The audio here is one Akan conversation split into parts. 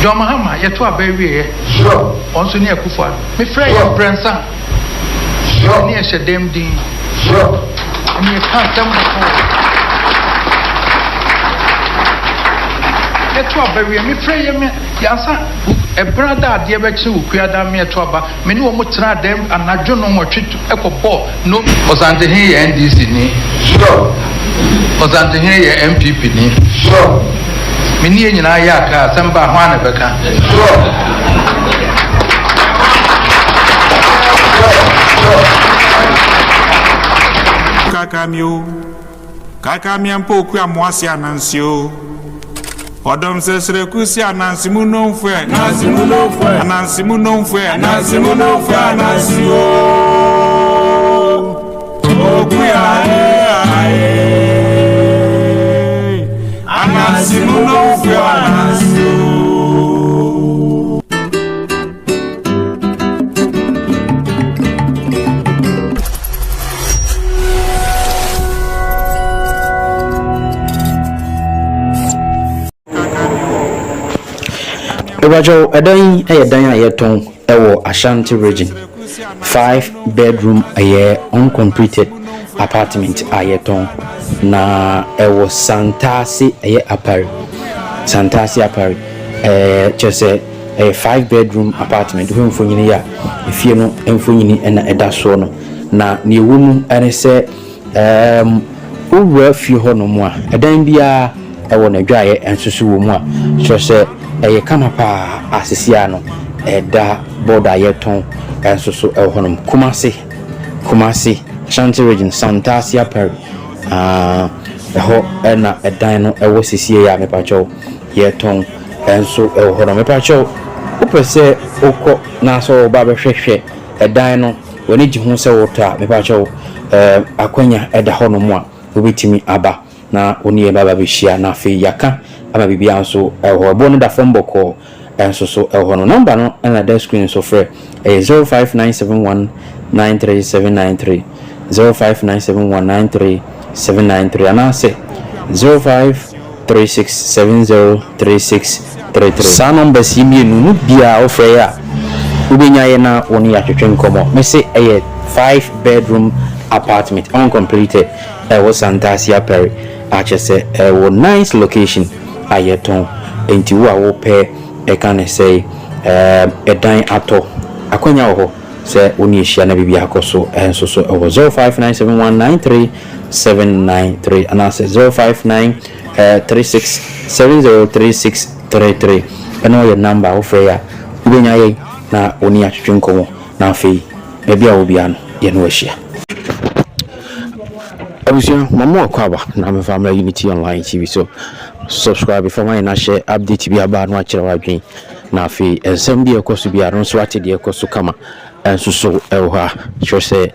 John Mahama, you're too baby. Sure. Also near Kufa. Me friend, your grandson. Sure. Near Shadam Dean. Sure. And you can't tell me. You're too baby. Me friend, Yasa, a brother, dear Bexu, Kuada me a twaba. Many more try them and I don't know what treat to echo ball. No, was until here and this in me. Sure. Was until here MPP. Sure. Many in Ayaka, Samba Hanabaka. Sure. Kakamiampo kwa mwasi anansio. Odom sesre kusi anansimu nonfwe. Anansimu nonfwe. Anansio. Okuya anansimu nonfwe anansio. Ebajo edan eyedan ayeton ewo Ashanti region 5-bedroom uncompleted apartment ayeton na ewo Santasi Apari just a 5-bedroom apartment we mfonyini ya efie no mfonyini na eda so no na ne ewumu ene se owura fie ho no mu a edan bia ewo na dwaye ensusu wo mu a so eye kama pa asisia no eda border yeton ensusu ehonum Kumasi Ashanti region Santasi Apari eho na edan no ewo sisie ya mepacho yeton enso ehonum mepacho opese okọ na so ba behwehwe edan no woni gi hu se wota mepacho akwanya eda honum a obetimi aba na oni e baba behia na fe yaka ama bibia nso eho bo no da fom boko enso so eho no number no na da screen so frɛ 0597193793 0597193793 anase 0536703633 sa number si mienu no bia wo frɛ ya ubenya ye na oni ya twetwe nkomo me se 5-bedroom apartment uncompleted ewo Santasi Apari achese ewo nice location ayeton enti wo a wo pe e kan say edan ato akwanya wo se oni ehia na bibia akoso enso so ewo 0597193793 and say 0593670333 eno your number wo frɛ ya ubenya ye na oni atwetwe nkomo na afei bebia wo bia no ye no ahia abusia mama akwaba na me family unity online tv so subscribe before my na share update bi aba no akere wadwen na afi ensem bi ekoso bi aron so ate de ekoso kama enso so ewa sure say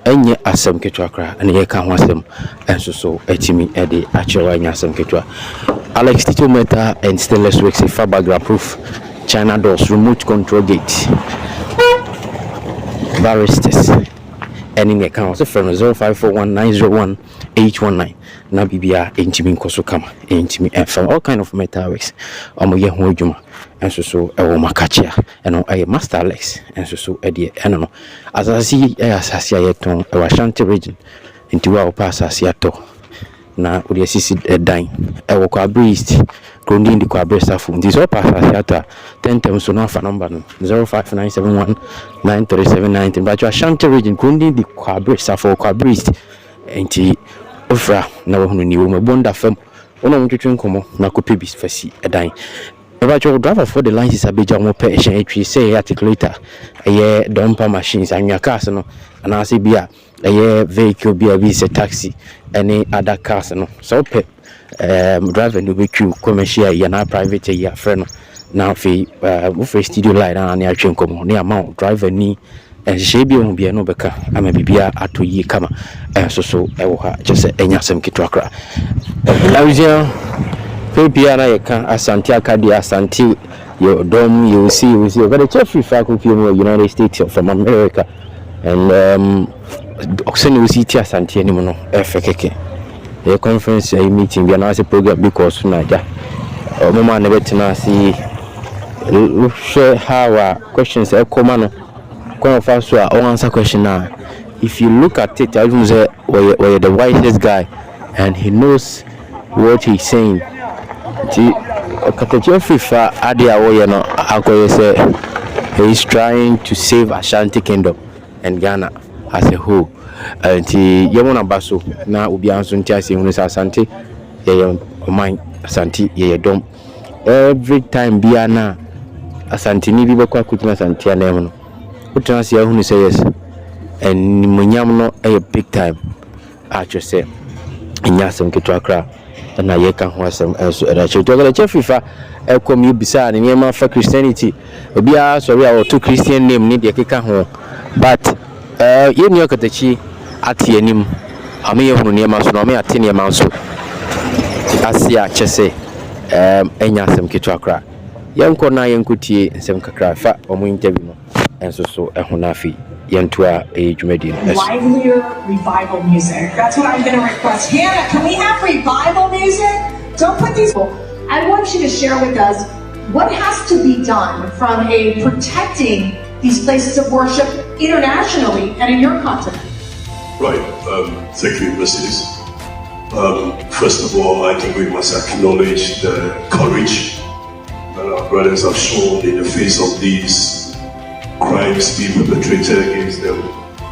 enye asem ketwa kra ene ye ka ho asem enso so etimi e de akere wanya asem ketwa Alex Tito Meta and stainless works Fabagra proof China doors remote control gate barristers any ne kan so from 0541901819 na bibia entimi nkoso kama entimi from all kind of metal works omoye ho adwuma enso so ewo makachia eno aye master Alex enso so edie eno no asasi asasi ayeton ewo Ashanti region enti wa pass asasi ato na odi asisi dan ewo kwa breast ground ndi kwa breast afu ndi so pass asasi ato 10 times so no fa number no 0597193719 but Ashanti region ground ndi kwa breast afu kwa breast enti ofra na wo hunu ni wo mabonda fam ono mtwetwe nkomo na kope bi fasi edan about your driver for the lines is a big jam operation etwi say articulator dumper machines anya cars no and I say bia vehicle bia be a taxi any other cars no so driver no be commercial ya na private ya friend now fi we studio line na na atwen komo na amount driver ni shebi on bia no beka ama bibia atoyi kama so ewo ha just enya sem kitwakra awuzia Pia na yeka Ashanti Akadi Ashanti you dom you see but the chef Afrifa in the United States from America and Oxen we see Ashanti anymore no FKK a conference a meeting we announce a program because Naja mama never to see share how questions come on. First, answer question now. If you look at it, I even say we're the wisest guy, and he knows what he's saying. Okatakyie Afrifa adia wo no akoye say he's trying to save Ashanti Kingdom and Ghana as a whole. Nti yemona baso na obi anso nti ase hunu sa Asante ye oman Asante ye dom every time bia na Asante ni bi bekwa kutina Asante na em no utena se hunu say yes and munyam no a big time actually say nyasem ketwa kra na ye ka ho asem enso era che to Okatakyie Afrifa ekom you bisa ne nyema for Christianity obi a sorry a to Christian name ni de keka ho but ye ni Okatakyie ati anim ame ye hunu nyema so no ame ati nyema so asia chese enya asem ketwa kra yenko na yenkotie nsem kakra fa omo interview no enso so ehuna fi yentua ejumedi livelier revival music. That's what I'm going to request. Hannah, can we have revival music? Don't put these. I want you to share with us what has to be done from a protecting these places of worship internationally and in your continent. Right. Thank you, Mrs. First of all, I think we must acknowledge the courage that our brothers have shown in the face of these crimes being perpetrated against them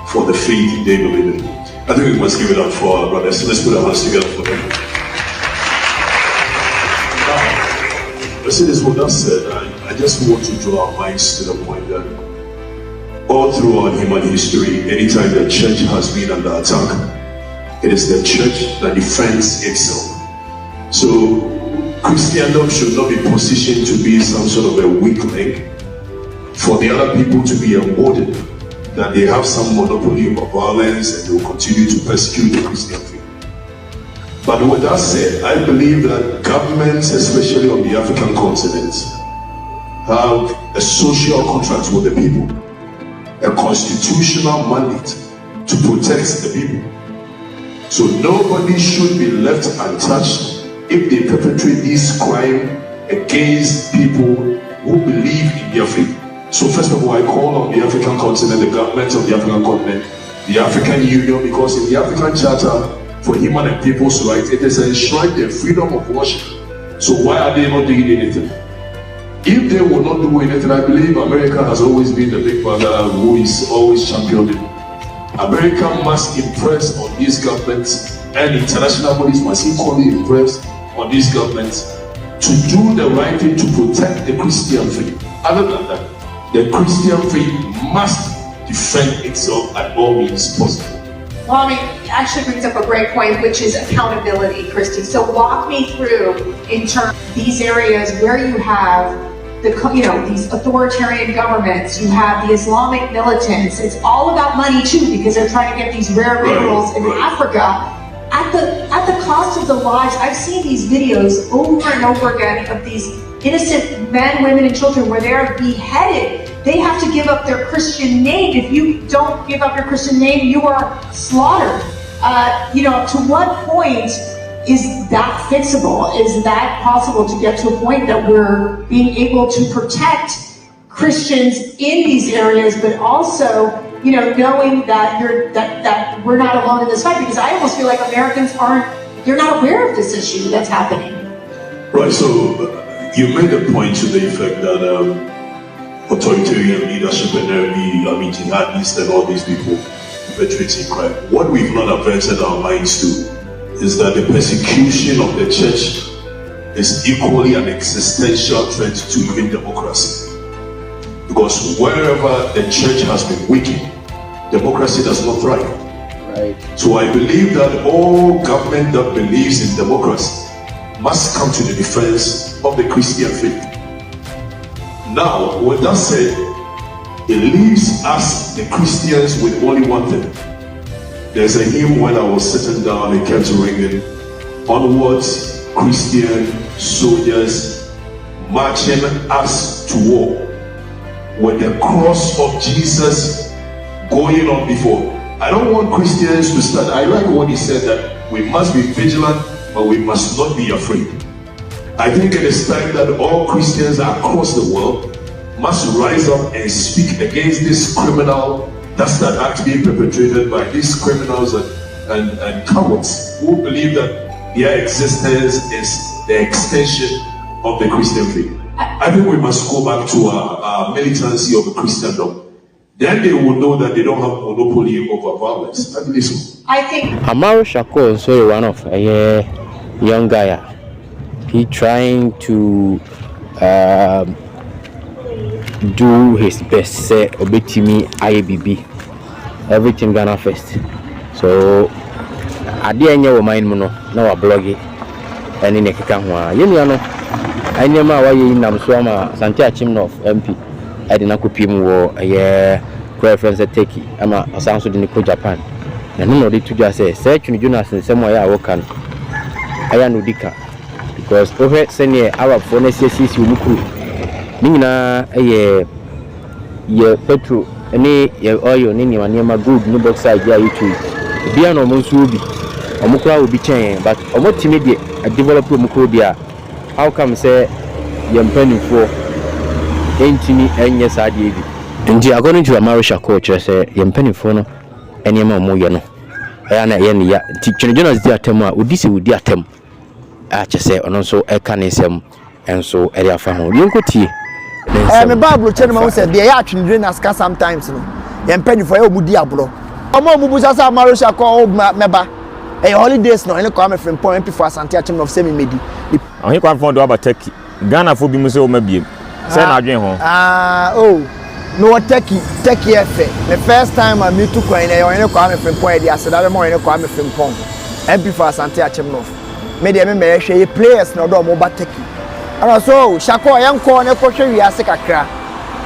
for the faith they believe in. I think we must give it up for our brothers. So let's put our hands together for them. Now, Mrs. With that said, I just want to draw our minds to the point that all throughout human history, anytime the church has been under attack, it is the church that defends itself. So Christendom should not be positioned to be some sort of a weak link for the other people to be emboldened that they have some monopoly of violence and they will continue to persecute the Christian faith. But with that said, I believe that governments, especially on the African continent, have a social contract with the people, a constitutional mandate to protect the people. So nobody should be left untouched if they perpetrate this crime against people who believe in their faith. So first of all, I call on the African continent, the governments of the African continent, the African Union, because in the African Charter for Human and People's Rights, it is enshrined the freedom of worship. So why are they not doing anything? If they will not do anything, I believe America has always been the big brother who is always championing. America must impress on these governments, and international bodies must equally impress on these governments to do the right thing to protect the Christian faith. Other than that, the Christian faith must defend itself at all means possible. Well, I mean, it actually brings up a great point, which is accountability, Christy. So walk me through in terms of these areas where you have these authoritarian governments, you have the Islamic militants. It's all about money too, because they're trying to get these rare minerals in Africa at the cost of the lives. I've seen these videos over and over again of these innocent men, women, and children where they are beheaded. They have to give up their Christian name. If you don't give up your Christian name, you are slaughtered. To what point is that fixable? Is that possible to get to a point that we're being able to protect Christians in these areas, but also, knowing that that we're not alone in this fight? Because I almost feel like Americans they're not aware of this issue that's happening. Right, so you made a point to the effect that authoritarian leadership and jihadists and all these people perpetrating crime. What we've not averted our minds to is that the persecution of the church is equally an existential threat to even democracy. Because wherever the church has been weakened, democracy does not thrive. Right. So I believe that all government that believes in democracy must come to the defense of the Christian faith. Now, with that said, it leaves us, the Christians, with only one thing. There's a hymn when I was sitting down, it kept ringing, onwards, Christian soldiers, marching us to war, with the cross of Jesus going on before. I don't want Christians to start. I like what he said, that we must be vigilant, but we must not be afraid. I think it is time that all Christians across the world must rise up and speak against this criminal dastard act being perpetrated by these criminals and cowards who believe that their existence is the extension of the Christian faith. I think we must go back to our militancy of Christendom. Then they will know that they don't have monopoly over violence. I believe so. I think Amaru Shako is one of a young guy. He trying to do his best. Say obetimi IABB. Everything Ghana first. So I didn't mind mono. Now I blog it. And in a kikangwa. You know. I never why in Namswama Santia Chimnof MP. I did not copy more a year preference at Turkey. I'm a sound in Japan. And no, they just say, search in Jonas and somewhere I work on. I am Udika because over senior Arab for necessities you look. Nina a year petrol, any oil, Nini, and Yama good, no box side, yeah, you too. Biano Musubi, Omukra will be changed, but almost immediate a developer Mukodia. How come say you're penny for ain't me and yes I did. And according to a Marisha coach, I say you're penny for no any more moyano. And I end ya teaching Jonas dear Tema would this would dear Tem. I just say and also a canism and so area family. You could tea. I'm a Bible channel said they are children as sometimes. You're penny for your Diablo. Omo Mubusasa Marisha call Meba. A holidays no any come from point for Ashanti of semi medi. On he come from do about Turkey. Ghana for be muse o mabiem. Say na adwen ho. No Turkey efe. The first time I meet to coin e any come from point dey aseda mo any come from point. MP for Ashanti of. Me dey me hwe players no do mo ba Turkey. And so Shako yanko na ko hwe wiase kakra.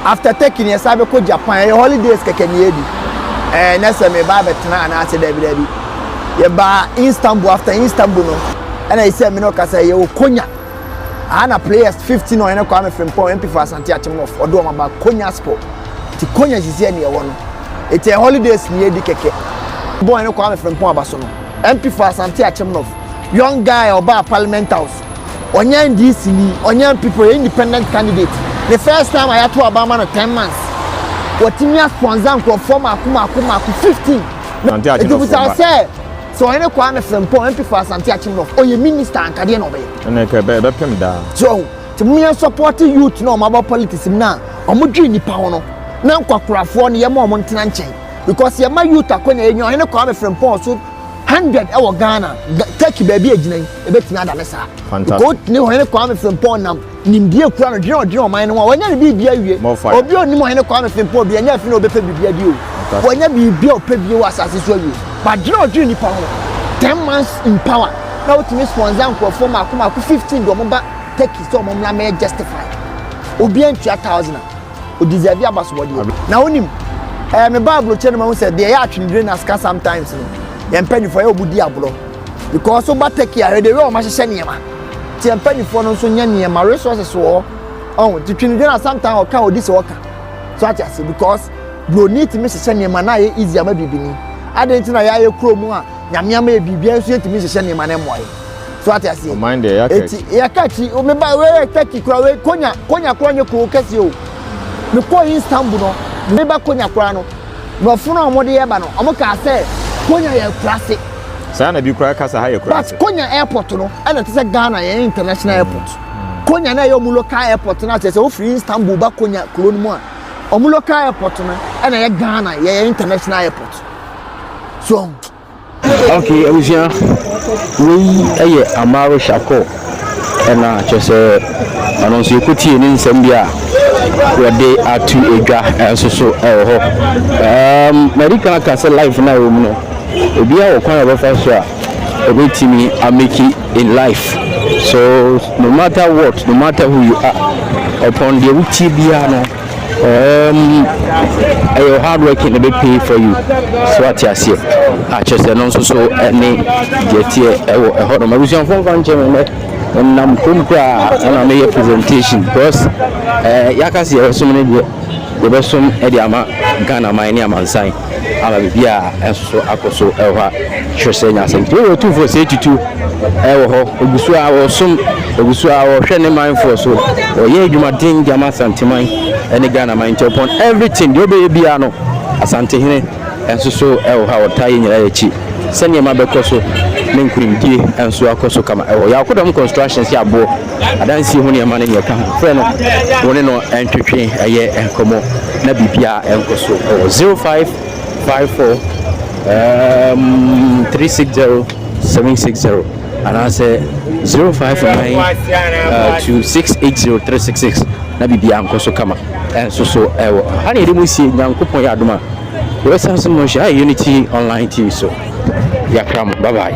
After Turkey ne sabe ko Japan e holidays keke ni edi. Na se me ba betena na ase David. Yeba Istanbul after Istanbul no and I said me no kasa ye Konya ana players 15 no ene kwa me from MP for Ashanti of odo ma ba Konya sport ti Konya sisi ne ye wono it's a holidays ni edi keke boy ene kwa me from abaso no MP for Ashanti of young guy oba parliament house onya NDC ni onya people independent candidate the first time I had to Obama no 10 months what me sponsor ko form akuma 15 it was say so I know Kwame from MP for Ashanti of or your minister and Kadian obey. And I can bear him down. So to me support youth no about politics now. I'm doing the power. Now Kwakura for your more Montanche because your my youth are going to any Kwame from so 100 our Ghana take baby a bit nada messa. Fantastic. Go any Kwame from Ponam Nimdia Crown Joe mine when you be a more fire. Or be only more any Kwame from Poby and you know better be a deal. When you be a pay as you. But you know, Juni power 10 months in power. Now to miss one zanko for Makuma 15 do mba take so mama may justify. Obian 2000 o deserve abas body. Now onim me Bible channel said they are children as sometimes no. Yem penny for you Diablo. Because so bad take care the way ma hye niema. Ti yem penny for no so nya niema resources so oh the children sometimes o ka odi se worker. So I say because bro need to miss hye niema na easy ama bibini. Adentina ya ye kromu a nyamiama e bibia so yetimi hye ne mane moye so ati ase mind there ya kachi o me ba we taki kura we konya kura nye kuro kase o me ko Istanbul no me ba konya kura no no funu omode ye ba no omo ka say konya ye klase say na bi kura kasa ha ye kura but konya airport no ana te say Ghana ye international airport konya na ye omu local airport na te say o free Istanbul ba konya kuro no mu a omu local airport no ana ye Ghana ye international airport. So okay, Abusia, we Amaru Shako, and I just announce you could in Zambia where they are to Ega and so Medical can say life now, no, be our kind of officer, a good to me, I make it in life. So no matter what, no matter who you are, upon the Utibiano. Your hard work in a big pay for you. So what you see, I just announced so any get here a hot on my vision from Chairman and I'm Kumpra and I made a presentation because Yakasi so many yɛbɛsom ɛde ama Ghana man ne amansan ama bibia ɛnso akɔso ɛwɔ ha hwɛ sɛ nya asɛm wo Otumfour sɛ tutu ɛwɔ hɔ ogusu a wɔsom ogusu a wɔhwɛ ne manfoɔ so ɔyɛ adwumaden de ama Asanteman ɛne Ghana man nti upon everything deɛ ɔbɛyɛ bia no Asantehene ɛnso so ɛwɔ ha ɔtaa yɛ nyinaa akyi sɛ nneɛma bɛkɔ so ne nkurimdie ɛnso akɔ so kama ɛwɔ yɛakodɔm construction si aboɔ adansie ho nneɛma no nyɛka ho frɛ no wɔne no ɛntwetwe ɛyɛ nkɔmmɔ na biribia ɛnkɔ so ɛwɔ 0554 360 760 anaasɛ 059 2680 366 na biribia nkɔ so kama ɛnso so ɛwɔ ha ne yɛde mu sie Nyankopɔn yɛ adom a yɛbɛsan so mo hyɛ Unity Online TV so yakram bye bye.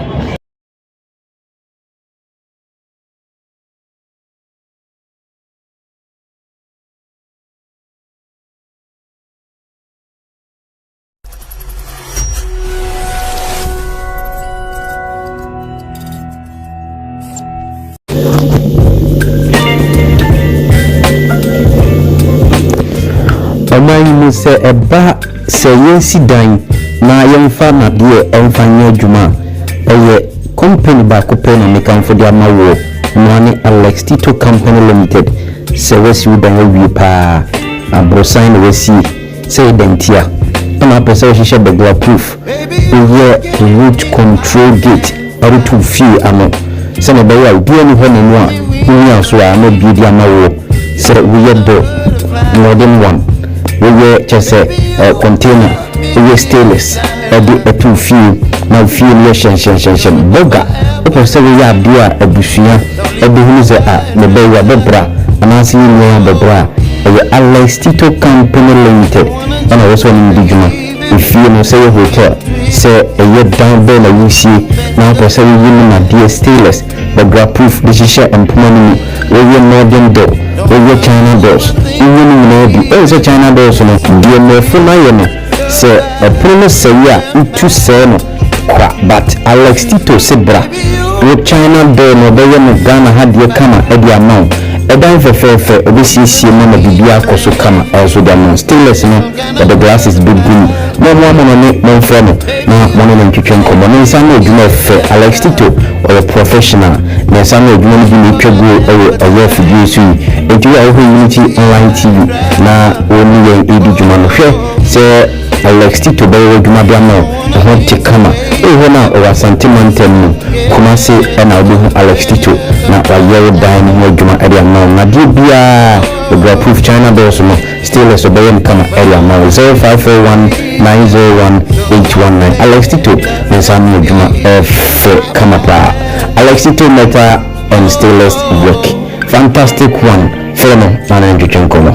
Oman mu sɛ ɛba sɛ yɛnsi dan na yɛmfa nadeɛ ɛmfa nyɛ adwuma ɛyɛ company baako pɛ na mekamfo de ama wɔ noane Alex Tito Company Limited sɛ wasi wo dan awie paa abrosan na wasi sɛ yɛdantia ɛna apɛ sɛ wɔhyehyɛ burglar proof woyɛ root control gate ɛreto fie ano sɛ na ɛbɛyɛ a wobia ne hɔ nanu a wonya so a na bie de ama wɔ sɛ woyɛ dɔ more than one woyɛ kyɛ sɛ container woyɛ stainless ɛde ɛto fie na fie no yɛ hyɛnhyɛnhyɛnhyɛn boga wopɛ sɛ woyɛ adeɛ a abusua ɛbɛhunu sɛ a ne bɛyɛ bɛbra anaasɛ yɛ nyɛ bɛbra a ɛyɛ Alex Tito Company Limited ɛna wɔ sɛ ɔno mdi dwuma fie no sɛ yɛ hotel sɛ ɛyɛ dan bɛɛ na wosie na wopɛ sɛ woyɛ no nadeɛ stainless burglar proof de hyehyɛ mpoma no mu woyɛ modern door woyɛ China doors woyɛ no nyinaa bi ɛyɛ sɛ China doors no deɛ mmɛfo no ayɛ no sɛ ɛpono no sɛe a wotu sɛe no kwa but Alex Tito se bra wo China door no ɔbɛyɛ no Ghana ha deɛ kama ɛde ama wo ɛdan fɛfɛɛfɛ ɛbɛsiesie no na bibia akɔ so kama ɛso de ama stainless no the glasses bɛgu mu mo amono ne momfrɛ no na mo ne ntwetwe nkɔmmɔ ne nsa no adwuma fɛ Alex Tito ɔyɛ professional ne nsa no adwuma no bi ne twa gu ɛyɛ afidie so yi enti wo a wohɔ Unity Online TV na wɔne yɛn ɛdi dwuma no hwɛ sɛ Alex Tito bɛyɛ adwuma bi ama ɛho te kama ɛhɔ no a ɔwɔ Asante mantam mu Kumase ɛna wobɛhu Alex Tito na wayɛ wo dan no ho adwuma ɛde ama na deɛ biaa burglar proof China doors no stainless ɔbɛyɛ no kama ɛde ama 0541 901 819 Alex Tito ne nsa no adwuma ɛfɛ kama paa Alex Tito metal and stainless work fantastic one fɛ no na ntwetwe nkɔmmɔ